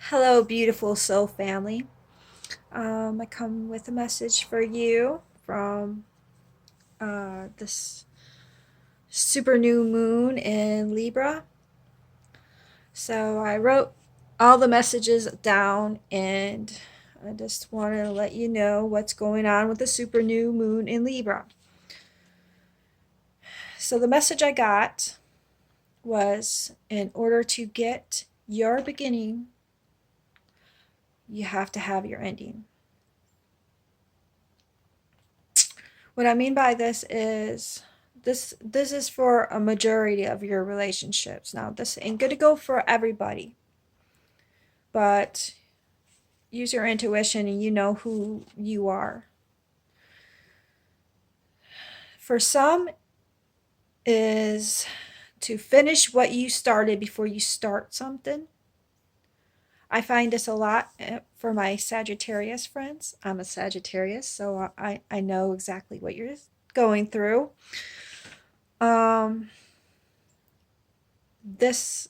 Hello, beautiful soul family. I come with a message for you from this super new moon in Libra. So I wrote all the messages down and I just want to let you know what's going on with the super new moon in Libra. So the message I got was in order to get your beginning, you have to have your ending. What I mean by this is this is for a majority of your relationships. Now, this ain't going to go for everybody, but use your intuition and you know who you are. For some is to finish what you started before you start something. I find this a lot for my Sagittarius friends. I'm a Sagittarius, so I know exactly what you're going through. This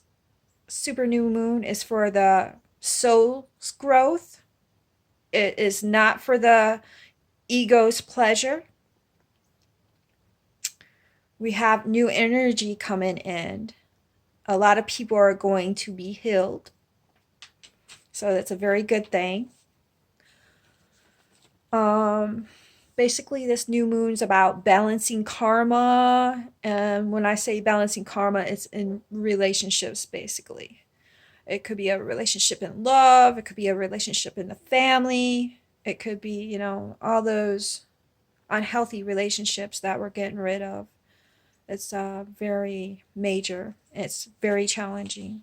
super new moon is for the soul's growth. It is not for the ego's pleasure. We have new energy coming in. A lot of people are going to be healed. So that's a very good thing. Basically, this new moon's about balancing karma. And when I say balancing karma, it's in relationships, basically. It could be a relationship in love. It could be a relationship in the family. It could be, all those unhealthy relationships that we're getting rid of. It's very major. It's very challenging.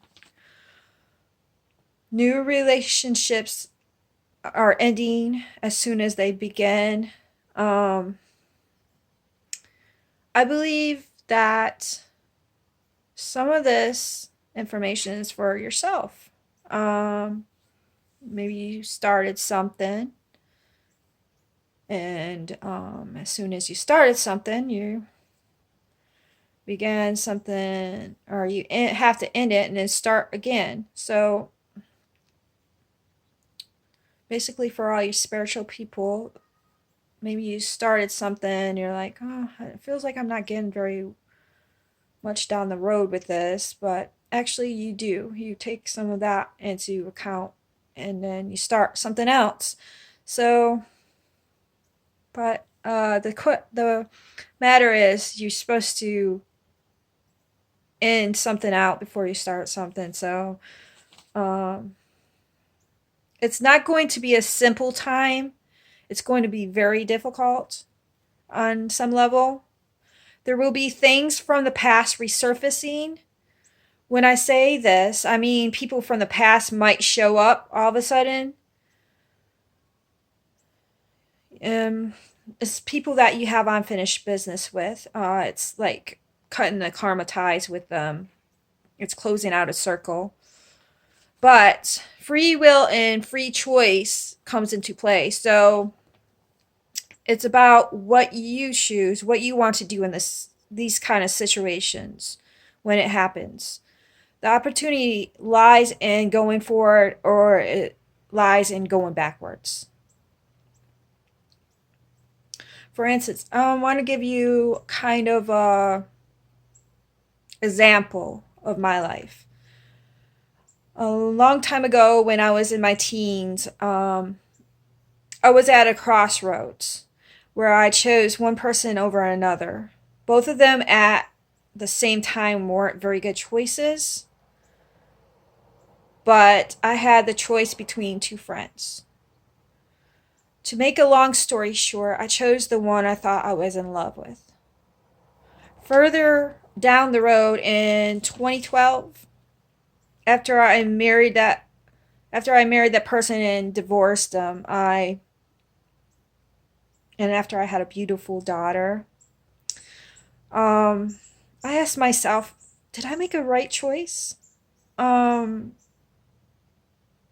New relationships are ending as soon as they begin. I believe that some of this information is for yourself. Maybe you started something, and as soon as you started something, you began something, or you have to end it and then start again. So basically, for all you spiritual people, maybe you started something, you're like, oh, it feels like I'm not getting very much down the road with this, but actually you do. You take some of that into account and then you start something else. So, but the matter is you're supposed to end something out before you start something. So, it's not going to be a simple time. It's going to be very difficult on some level. There will be things from the past resurfacing. When I say this, I mean people from the past might show up all of a sudden. It's people that you have unfinished business with. It's like cutting the karma ties with them. It's closing out a circle. But free will and free choice comes into play. So it's about what you choose, what you want to do in these kind of situations when it happens. The opportunity lies in going forward or it lies in going backwards. For instance, I want to give you kind of a example of my life. A long time ago when I was in my teens, I was at a crossroads where I chose one person over another. Both of them at the same time weren't very good choices, but I had the choice between two friends. To make a long story short, I chose the one I thought I was in love with. Further down the road in 2012, after I married that person and divorced them, and after I had a beautiful daughter, I asked myself, did I make a right choice? Um,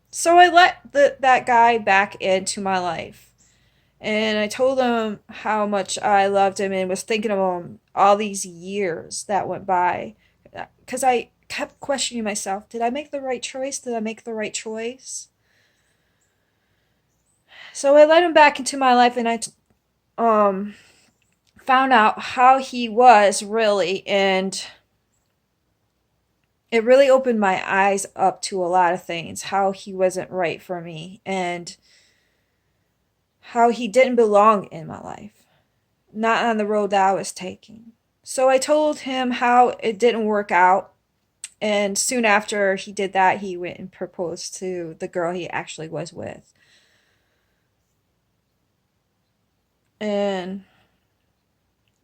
so I let that guy back into my life. And I told him how much I loved him and was thinking of him all these years that went by. Because kept questioning myself. Did I make the right choice? Did I make the right choice? So I let him back into my life, and I um found out how he was really, and it really opened my eyes up to a lot of things, how he wasn't right for me and how he didn't belong in my life, not on the road that I was taking. So I told him how it didn't work out, and soon after he did that, he went and proposed to the girl he actually was with. And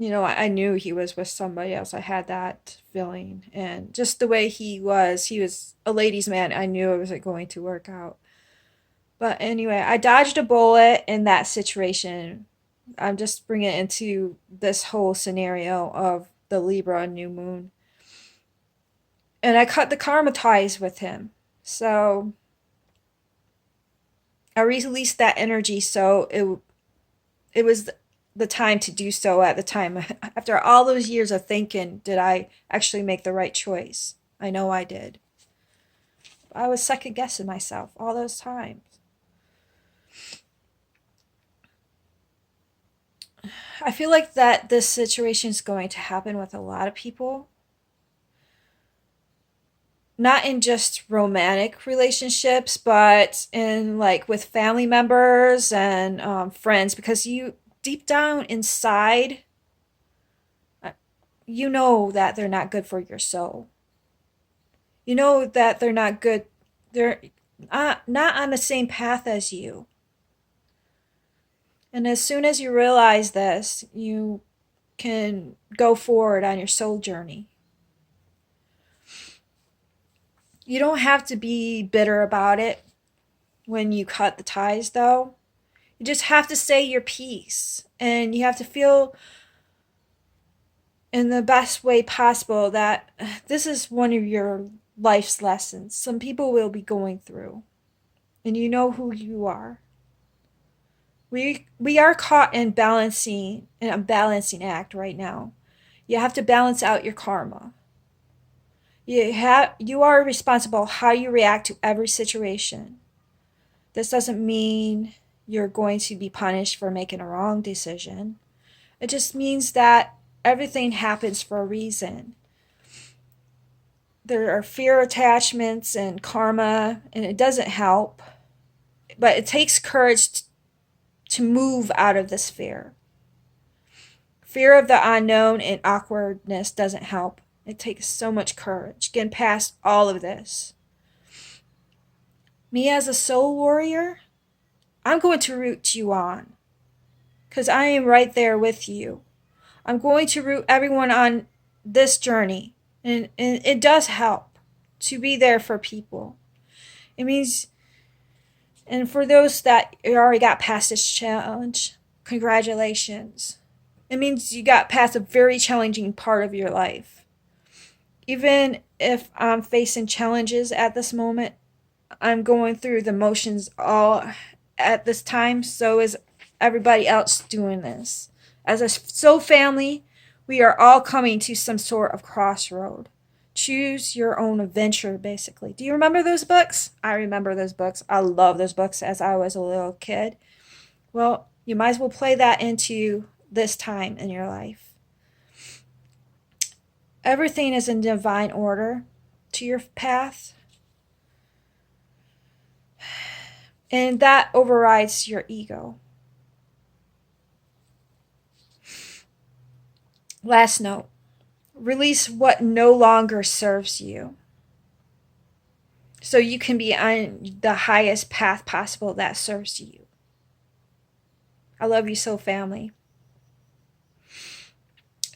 I knew he was with somebody else. I had that feeling. And just the way he was a ladies' man. I knew it wasn't going to work out. But anyway, I dodged a bullet in that situation. I'm just bringing it into this whole scenario of the Libra new moon. And I cut the karma ties with him. So I released that energy, so it was the time to do so at the time. After all those years of thinking, did I actually make the right choice? I know I did. I was second guessing myself all those times. I feel like that this situation is going to happen with a lot of people. Not in just romantic relationships, but in like with family members and friends, because you deep down inside, you know that they're not good for your soul. You know that they're not good. They're not on the same path as you. And as soon as you realize this, you can go forward on your soul journey. You don't have to be bitter about it when you cut the ties, though. You just have to say your piece. And you have to feel in the best way possible that this is one of your life's lessons. Some people will be going through. And you know who you are. We are caught in a balancing act right now. You have to balance out your karma. You are responsible how you react to every situation. This doesn't mean you're going to be punished for making a wrong decision. It just means that everything happens for a reason. There are fear attachments and karma, and it doesn't help. But it takes courage to move out of this fear. Fear of the unknown and awkwardness doesn't help. It takes so much courage getting past all of this. Me as a soul warrior, I'm going to root you on because I am right there with you. I'm going to root everyone on this journey, and it does help to be there for people. It means, and for those that already got past this challenge, congratulations. It means you got past a very challenging part of your life. Even if I'm facing challenges at this moment, I'm going through the motions all at this time. So is everybody else doing this. As a soul family, we are all coming to some sort of crossroad. Choose your own adventure, basically. Do you remember those books? I remember those books. I love those books as I was a little kid. Well, you might as well play that into this time in your life. Everything is in divine order to your path. And that overrides your ego. Last note. Release what no longer serves you. So you can be on the highest path possible that serves you. I love you so, family.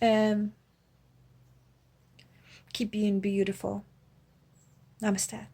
And keep being beautiful. Namaste.